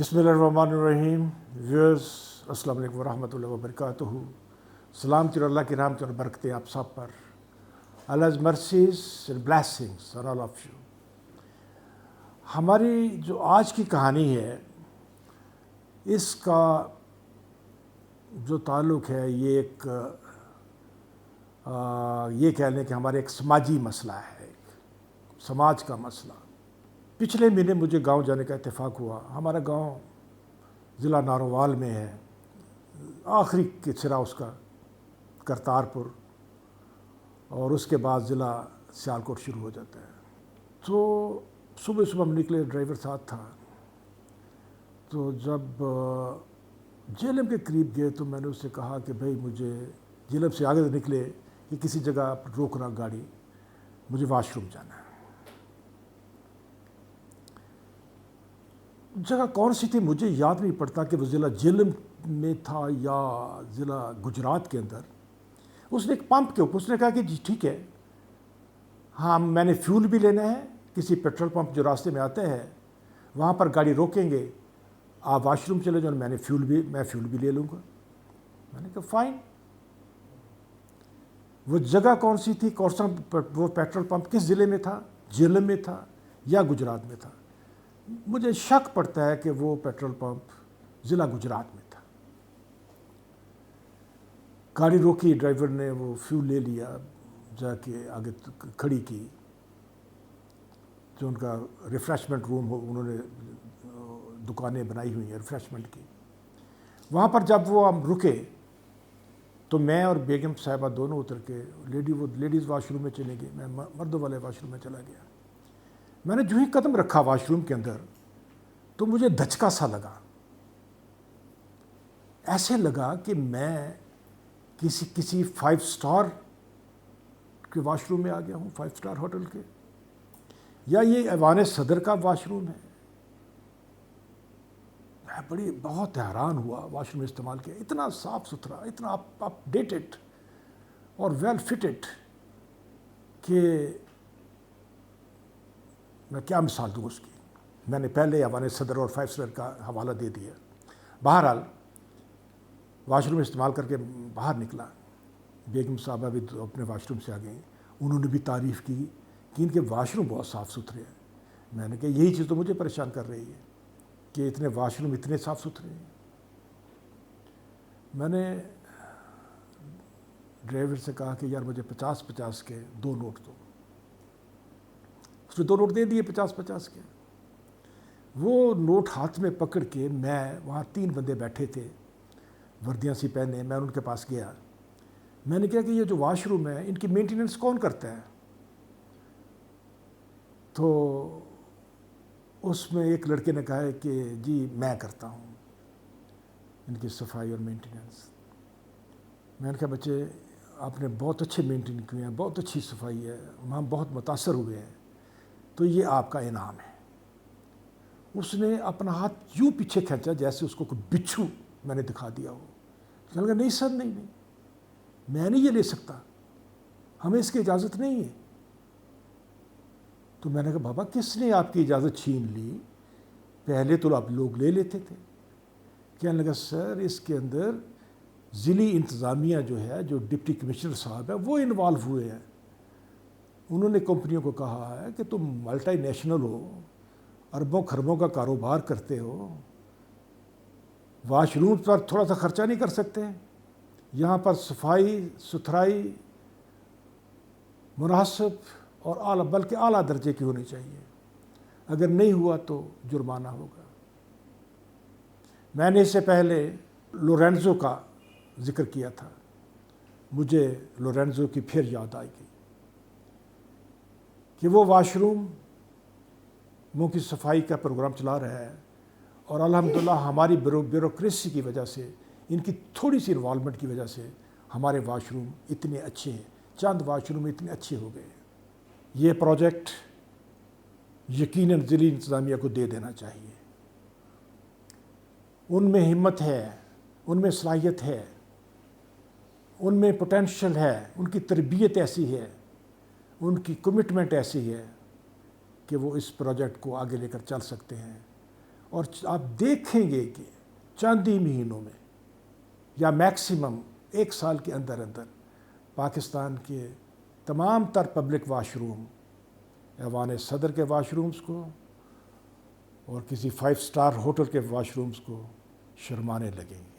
بسم اللہ الرحمن الرحیم. ویورز السلام علیکم ورحمۃ اللہ وبرکاتہ. سلامتی اور اللہ کی رحمت اور برکتیں آپ سب پر. Allah's mercies and blessings on all of you. ہماری جو آج کی کہانی ہے اس کا جو تعلق ہے یہ ایک یہ کہہ لیں کہ ہمارے ایک سماجی مسئلہ ہے، ایک سماج کا مسئلہ. پچھلے مہینے مجھے گاؤں جانے کا اتفاق ہوا. ہمارا گاؤں ضلع نارووال میں ہے، آخری کے سرا اس کا کرتارپور، اور اس کے بعد ضلع سیالکوٹ شروع ہو جاتا ہے. تو صبح صبح ہم نکلے، ڈرائیور ساتھ تھا. تو جب جہلم کے قریب گئے تو میں نے اس سے کہا کہ بھائی مجھے جہلم سے آگے نکلے کہ کسی جگہ روکنا گاڑی، مجھے واش روم جانا ہے. جگہ کون سی تھی مجھے یاد نہیں پڑتا کہ وہ ضلع جہلم میں تھا یا ضلع گجرات کے اندر. اس نے ایک پمپ کے اوپر اس نے کہا کہ جی ٹھیک ہے، ہاں میں نے فیول بھی لینا ہے، کسی پیٹرول پمپ جو راستے میں آتے ہیں وہاں پر گاڑی روکیں گے، آپ واش روم چلے جاؤ، میں فیول بھی لے لوں گا. میں نے کہا فائن. وہ جگہ کون سی تھی، کون سا وہ پیٹرول پمپ کس ضلع میں تھا، جہلم میں تھا یا گجرات میں تھا؟ مجھے شک پڑتا ہے کہ وہ پیٹرول پمپ ضلع گجرات میں تھا. گاڑی روکی، ڈرائیور نے وہ فیول لے لیا، جا کے آگے کھڑی کی. جو ان کا ریفریشمنٹ روم ہو، انہوں نے دکانیں بنائی ہوئی ہیں ریفریشمنٹ کی. وہاں پر جب وہ ہم رکے تو میں اور بیگم صاحبہ دونوں اتر کے لیڈیز واش روم میں چلے گئے، میں مردوں والے واش روم میں چلا گیا. میں نے جو ہی قدم رکھا واش روم کے اندر تو مجھے دھچکا سا لگا. ایسے لگا کہ میں کسی 5 اسٹار کے واش روم میں آ گیا ہوں، 5 اسٹار ہوٹل کے، یا یہ ایوان صدر کا واش روم ہے. میں بہت حیران ہوا. واش روم استعمال کیا، اتنا صاف ستھرا، اتنا اپ ڈیٹڈ اور ویل فٹڈ کہ میں کیا مثال دوں اس کی. میں نے پہلے ایوان صدر اور 5 اسٹار کا حوالہ دے دیا. بہرحال واش روم استعمال کر کے باہر نکلا. بیگم صاحبہ بھی اپنے واش روم سے آ گئیں. انہوں نے بھی تعریف کی کہ ان کے واش روم بہت صاف ستھرے ہیں. میں نے کہا یہی چیز تو مجھے پریشان کر رہی ہے کہ اتنے واش روم اتنے صاف ستھرے ہیں. میں نے ڈرائیور سے کہا کہ یار مجھے 50 کے 2 نوٹ دو. اس نے 2 نوٹ دے دیے 50 کے. وہ نوٹ ہاتھ میں پکڑ کے میں وہاں 3 بندے بیٹھے تھے وردیاں سی پہنے. میں ان کے پاس گیا. میں نے کہا کہ یہ جو واش روم ہے ان کی مینٹیننس کون کرتا ہے؟ تو اس میں ایک لڑکے نے کہا ہے کہ جی میں کرتا ہوں ان کی صفائی اور مینٹیننس. میں نے کہا بچے آپ نے بہت اچھے مینٹین کیے ہیں، بہت اچھی صفائی ہے، ہم بہت متاثر ہوئے ہیں، تو یہ آپ کا انعام ہے. اس نے اپنا ہاتھ یوں پیچھے کھینچا جیسے اس کو کوئی بچھو میں نے دکھا دیا ہو. کہنے لگا نہیں سر، نہیں میں نہیں یہ لے سکتا، ہمیں اس کی اجازت نہیں ہے. تو میں نے کہا بابا کس نے آپ کی اجازت چھین لی؟ پہلے تو آپ لوگ لے لیتے تھے. کہنے لگا سر اس کے اندر ضلعی انتظامیہ جو ہے، جو ڈپٹی کمشنر صاحب ہے، وہ انوالو ہوئے ہیں. انہوں نے کمپنیوں کو کہا ہے کہ تم ملٹی نیشنل ہو، اربوں خربوں کا کاروبار کرتے ہو، واش روم پر تھوڑا سا خرچہ نہیں کر سکتے؟ یہاں پر صفائی ستھرائی مناسب اور اعلیٰ بلکہ اعلیٰ درجے کی ہونی چاہیے. اگر نہیں ہوا تو جرمانہ ہوگا. میں نے اس سے پہلے لورینزو کا ذکر کیا تھا. مجھے لورینزو کی پھر یاد آئے گی کہ وہ واش روم کی صفائی کا پروگرام چلا رہا ہے، اور الحمدللہ ہماری بیوروکریسی کی وجہ سے، ان کی تھوڑی سی انوالومنٹ کی وجہ سے ہمارے واش روم اتنے اچھے ہیں. چند واش روم اتنے اچھے ہو گئے. یہ پروجیکٹ یقیناً ضلعی انتظامیہ کو دے دینا چاہیے. ان میں ہمت ہے، ان میں صلاحیت ہے، ان میں پوٹینشل ہے، ان کی تربیت ایسی ہے، ان کی کمٹمنٹ ایسی ہے کہ وہ اس پروجیکٹ کو آگے لے کر چل سکتے ہیں. اور آپ دیکھیں گے کہ چند ہی مہینوں میں یا میکسیمم 1 سال کے اندر اندر پاکستان کے تمام تر پبلک واش روم، ایوان صدر کے واش رومز کو اور کسی 5 اسٹار ہوٹل کے واش رومز کو شرمانے لگیں گے۔